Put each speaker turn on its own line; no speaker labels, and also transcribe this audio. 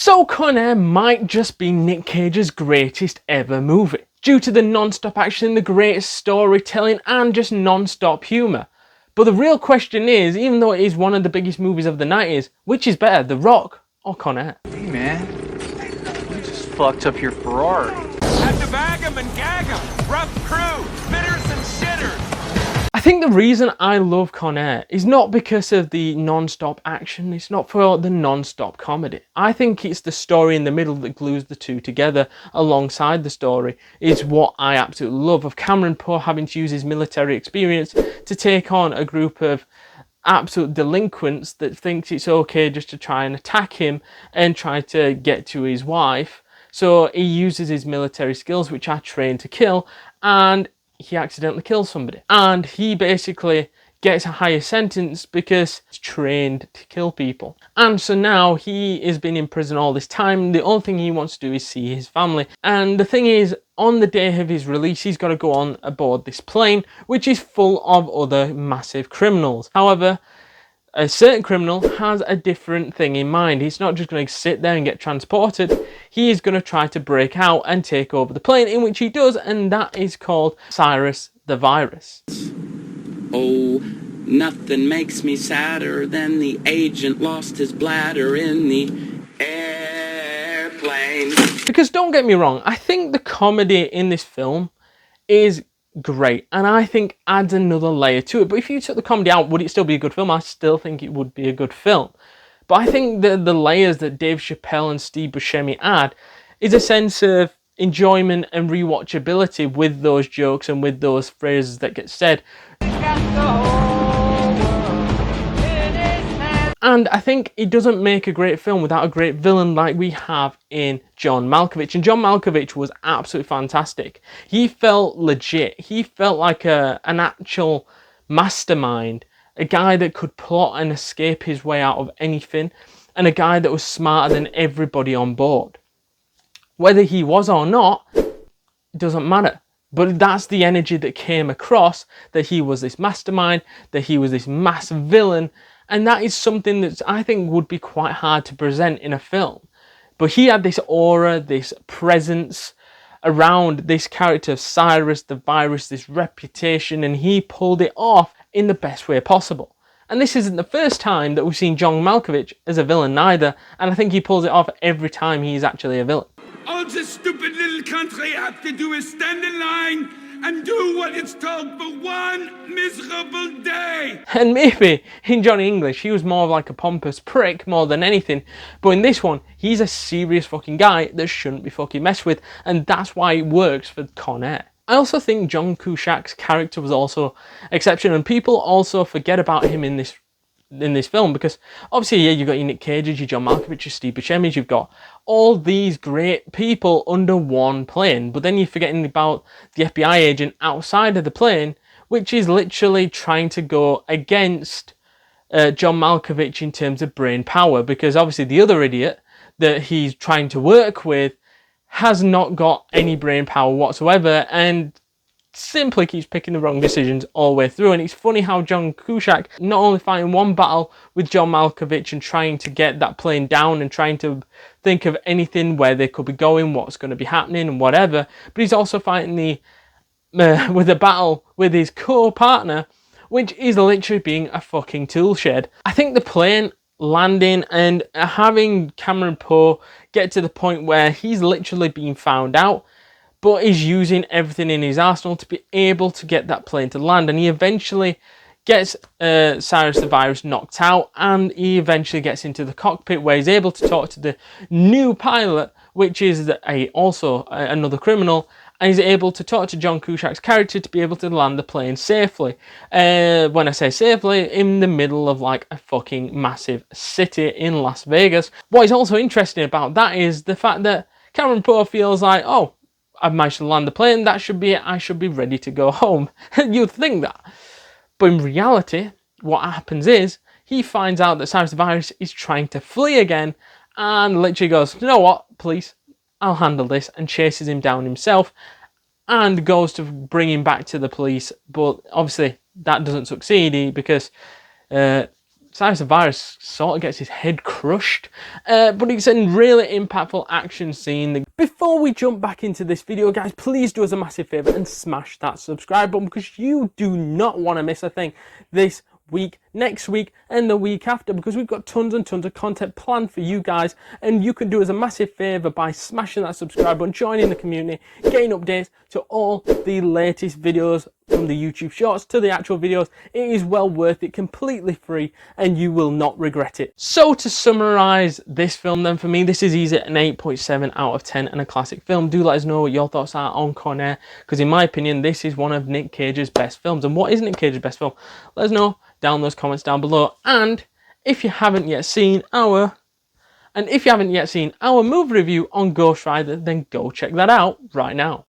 So Con Air might just be Nick Cage's greatest ever movie, due to the non-stop action, the greatest storytelling and just non-stop humour. But the real question is, even though it is one of the biggest movies of the 90s, which is better, The Rock or Con Air?
Hey man, you just fucked up your Ferrari.
Have to bag 'em and gag 'em. Rough crew, spitters and shitters.
I think the reason I love Con Air is not because of the non-stop action, it's not for the non-stop comedy. I think it's the story in the middle that glues the two together alongside the story is what I absolutely love, of Cameron Poe having to use his military experience to take on a group of absolute delinquents that thinks it's okay just to try and attack him and try to get to his wife. So he uses his military skills, which are trained to kill, and he accidentally kills somebody. And he basically gets a higher sentence because he's trained to kill people. And so now he has been in prison all this time. The only thing he wants to do is see his family. And the thing is, on the day of his release, he's got to go on aboard this plane, which is full of other massive criminals. However, a certain criminal has a different thing in mind. He's not just going to sit there and get transported. He is going to try to break out and take over the plane, in which he does, and that is called Cyrus the Virus.
Oh, nothing makes me sadder than the agent lost his bladder in the airplane.
Because don't get me wrong, I think the comedy in this film is great, and I think adds another layer to it. But if you took the comedy out, would it still be a good film? I still think it would be a good film. But I think the layers that Dave Chappelle and Steve Buscemi add is a sense of enjoyment and rewatchability with those jokes and with those phrases that get said. And I think it doesn't make a great film without a great villain like we have in John Malkovich. And John Malkovich was absolutely fantastic. He felt legit. He felt like an actual mastermind. A guy that could plot and escape his way out of anything. And a guy that was smarter than everybody on board. Whether he was or not, it doesn't matter. But that's the energy that came across, that he was this mastermind, that he was this massive villain. And that is something that I think would be quite hard to present in a film. But he had this aura, this presence around this character of Cyrus the Virus, this reputation, and he pulled it off in the best way possible. And this isn't the first time that we've seen John Malkovich as a villain neither, and I think he pulls it off every time he's actually a villain.
All this stupid little country have to do is stand in line and do what it's told for one miserable day.
And maybe in Johnny English he was more of like a pompous prick more than anything, but in this one he's a serious fucking guy that shouldn't be fucking messed with, and that's why it works for Con Air. I also think John Cusack's character was also exceptional, and people also forget about him in this film, because obviously, yeah, you've got your Nick Cages, your John Malkovich, your Steve Buscemi, you've got all these great people under one plane, but then you're forgetting about the FBI agent outside of the plane, which is literally trying to go against John Malkovich in terms of brain power, because obviously the other idiot that he's trying to work with has not got any brain power whatsoever, and simply keeps picking the wrong decisions all the way through. And it's funny how John Cusack not only fighting one battle with John Malkovich and trying to get that plane down and trying to think of anything where they could be going, what's going to be happening and whatever, but he's also fighting with a battle with his co-partner, which is literally being a fucking tool shed. I think the plane landing and having Cameron Poe get to the point where he's literally being found out, but he's using everything in his arsenal to be able to get that plane to land, and he eventually gets Cyrus the Virus knocked out, and he eventually gets into the cockpit where he's able to talk to the new pilot, which is also another criminal, and he's able to talk to John Cusack's character to be able to land the plane safely. When I say safely, in the middle of like a fucking massive city in Las Vegas. What is also interesting about that is the fact that Cameron Poe feels like, oh, I've managed to land the plane, that should be it, I should be ready to go home. You'd think that. But in reality, what happens is, he finds out that Cyrus the Virus is trying to flee again, and literally goes, you know what, police, I'll handle this, and chases him down himself, and goes to bring him back to the police, but obviously that doesn't succeed because Cyrus the Virus sort of gets his head crushed, but it's a really impactful action scene. Before we jump back into this video, guys, please do us a massive favour and smash that subscribe button, because you do not want to miss a thing this week, next week, and the week after, because we've got tons and tons of content planned for you guys, and you can do us a massive favour by smashing that subscribe button, joining the community, getting updates to all the latest videos, from the YouTube shorts to the actual videos. It is well worth it, completely free, and you will not regret it. So to summarise this film then, for me, this is easy an 8.7 out of 10 and a classic film. Do let us know what your thoughts are on Con Air, because in my opinion, this is one of Nick Cage's best films. And what is Nick Cage's best film? Let us know down in those comments down below. And if you haven't yet seen our movie review on Ghost Rider, then go check that out right now.